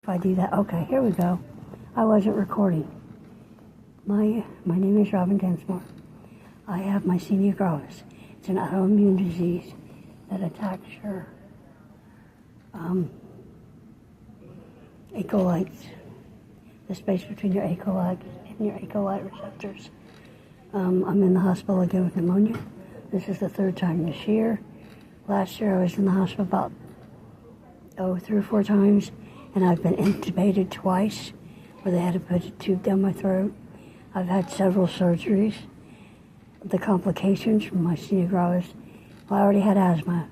I do that, okay, here we go. I wasn't recording. My name is Robin Densmore. I have Mysentha Gravis. It's an autoimmune disease that attacks your acolytes, the space between your acolytes and your acolyte receptors. I'm in the hospital again with pneumonia. This is the third time this year. Last year I was in the hospital about 3 or 4 times, and I've been intubated twice where they had to put a tube down my throat. I've had several surgeries. The complications from Mysentha Gravis, well, I already had asthma.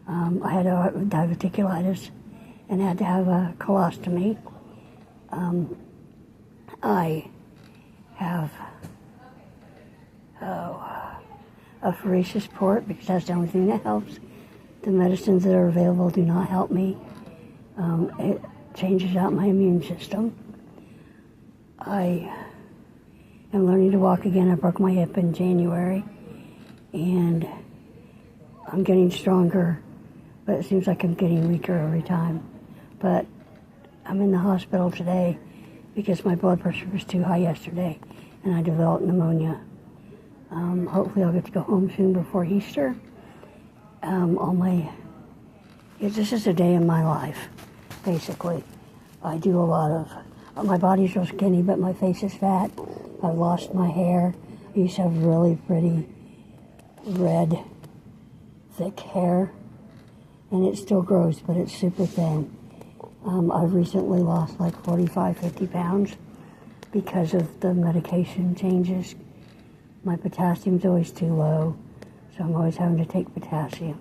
I had diverticulitis and had to have a colostomy. I have a phoresis port because that's the only thing that helps. The medicines that are available do not help me. It changes out my immune system. I am learning to walk again. I broke my hip in January, and I'm getting stronger, but it seems like I'm getting weaker every time. But I'm in the hospital today because my blood pressure was too high yesterday, and I developed pneumonia. Hopefully I'll get to go home soon before Easter. This is a day in my life, basically. I do a lot of, my body's real skinny, but my face is fat. I've lost my hair. I used to have really pretty red, thick hair, and it still grows, but it's super thin. I've recently lost like 45, 50 pounds because of the medication changes. My potassium's always too low, so I'm always having to take potassium,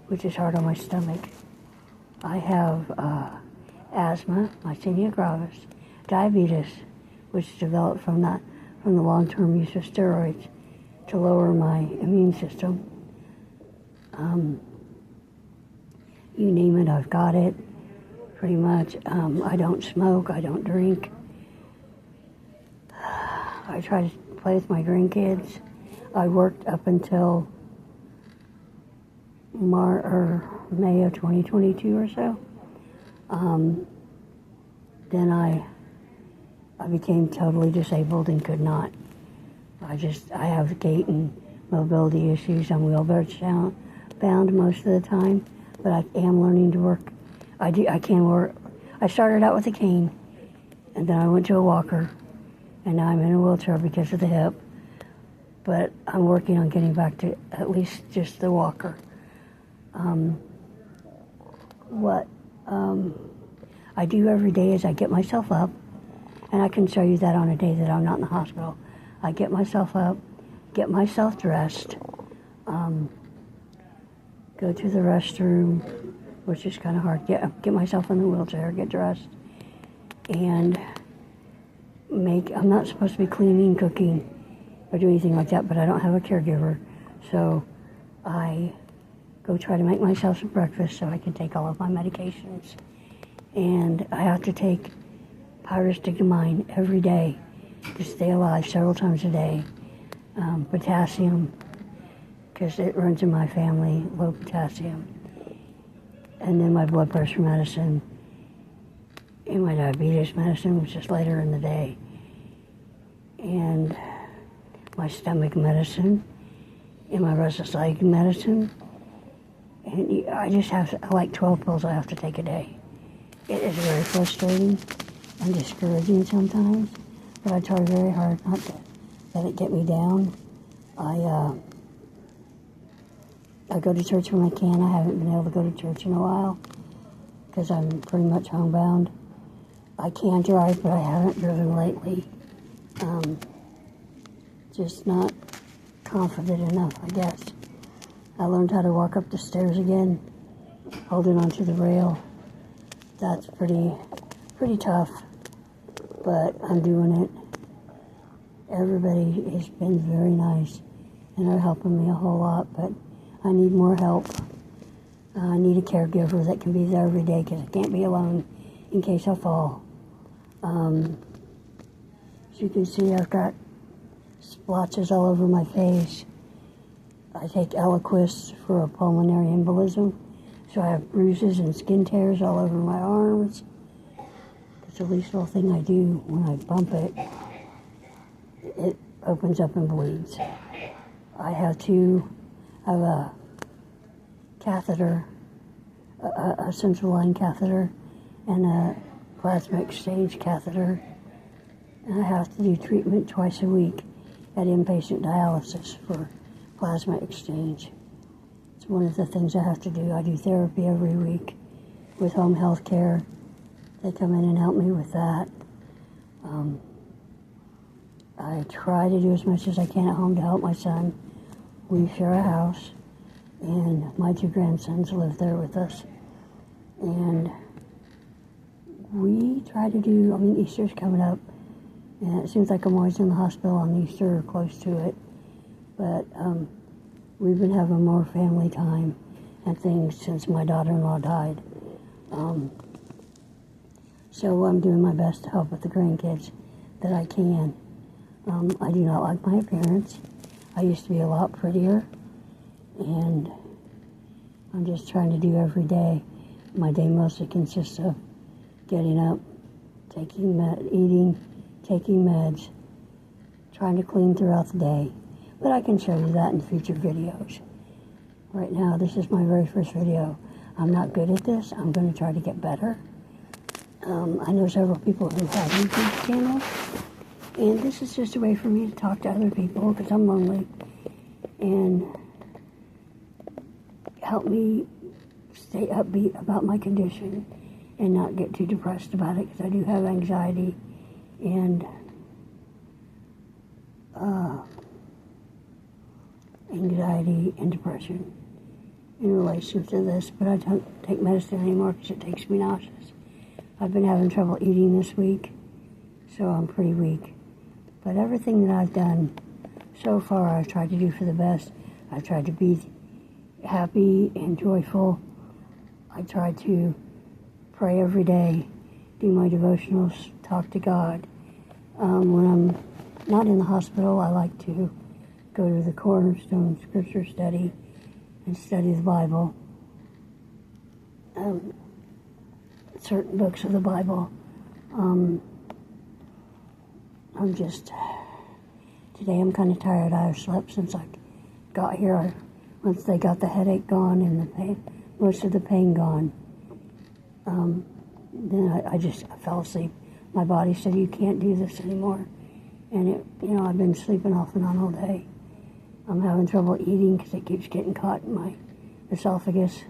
which is hard on my stomach. I have asthma, Mysentha Gravis, diabetes, which developed from the long-term use of steroids to lower my immune system. You name it, I've got it, pretty much. I don't smoke, I don't drink. I try to play with my grandkids. I worked up until May of 2022 or so. Then I became totally disabled and could not. I have gait and mobility issues. I'm wheelchair bound most of the time, but I am learning to work. I can work. I started out with a cane, and then I went to a walker, and now I'm in a wheelchair because of the hip. But I'm working on getting back to at least just the walker. What I do every day is I get myself up, and I can show you that on a day that I'm not in the hospital. I get myself up, get myself dressed, go to the restroom, which is kind of hard. Get myself in the wheelchair, get dressed, and I'm not supposed to be cleaning, cooking, or do anything like that, but I don't have a caregiver, so I go try to make myself some breakfast so I can take all of my medications. And I have to take pyristigmine every day to stay alive several times a day. Potassium, because it runs in my family, low potassium. And then my blood pressure medicine and my diabetes medicine, which is later in the day. And my stomach medicine and my restless leg medicine. And I just have like 12 pills I have to take a day. It is very frustrating and discouraging sometimes, but I try very hard not to let it get me down. I go to church when I can. I haven't been able to go to church in a while because I'm pretty much homebound. I can drive, but I haven't driven lately. Just not confident enough, I guess. I learned how to walk up the stairs again, holding onto the rail. That's pretty tough, but I'm doing it. Everybody has been very nice, and they're helping me a whole lot, but I need more help. I need a caregiver that can be there every day because I can't be alone in case I fall. As you can see, I've got splotches all over my face. I take Eliquis for a pulmonary embolism, so I have bruises and skin tears all over my arms. It's the least little thing I do. When I bump it, it opens up and bleeds. I have a catheter, a central line catheter, and a plasma exchange catheter. And I have to do treatment twice a week at inpatient dialysis for plasma exchange. It's one of the things I have to do. I do therapy every week with home health care. They come in and help me with that. I try to do as much as I can at home to help my son. We share a house, and my 2 grandsons live there with us. And we try to do, Easter's coming up, and it seems like I'm always in the hospital on Easter or close to it. But we've been having more family time and things since my daughter-in-law died. So I'm doing my best to help with the grandkids that I can. I do not like my appearance. I used to be a lot prettier, and I'm just trying to do every day. My day mostly consists of getting up, eating, taking meds, trying to clean throughout the day. But I can show you that in future videos. Right now, this is my very first video. I'm not good at this. I'm going to try to get better. I know several people who have YouTube channels, and this is just a way for me to talk to other people because I'm lonely, and help me stay upbeat about my condition and not get too depressed about it, because I do have anxiety and depression in relation to this. But I don't take medicine anymore because it makes me nauseous. I've been having trouble eating this week, so I'm pretty weak. But everything that I've done so far, I've tried to do for the best. I've tried to be happy and joyful. I try to pray every day, do my devotionals, talk to God. When I'm not in the hospital, I like to go to the Cornerstone Scripture Study and study the Bible. Certain books of the Bible. Today I'm kind of tired. I've slept since I got here. Once they got the headache gone and the pain, most of the pain gone, then I fell asleep. My body said, you can't do this anymore. And I've been sleeping off and on all day. I'm having trouble eating because it keeps getting caught in my esophagus.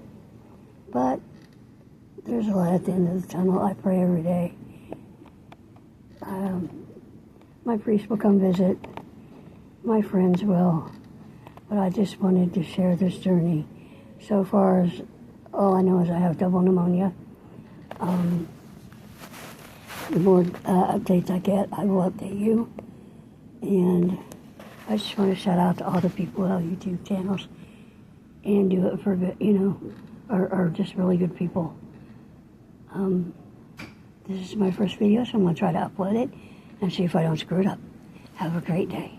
But there's a light at the end of the tunnel. I pray every day. My priest will come visit. My friends will. But I just wanted to share this journey. So far, as all I know is I have double pneumonia. The more updates I get, I will update you. And I just want to shout out to all the people who have YouTube channels and do it for good, are just really good people. This is my first video, so I'm going to try to upload it and see if I don't screw it up. Have a great day.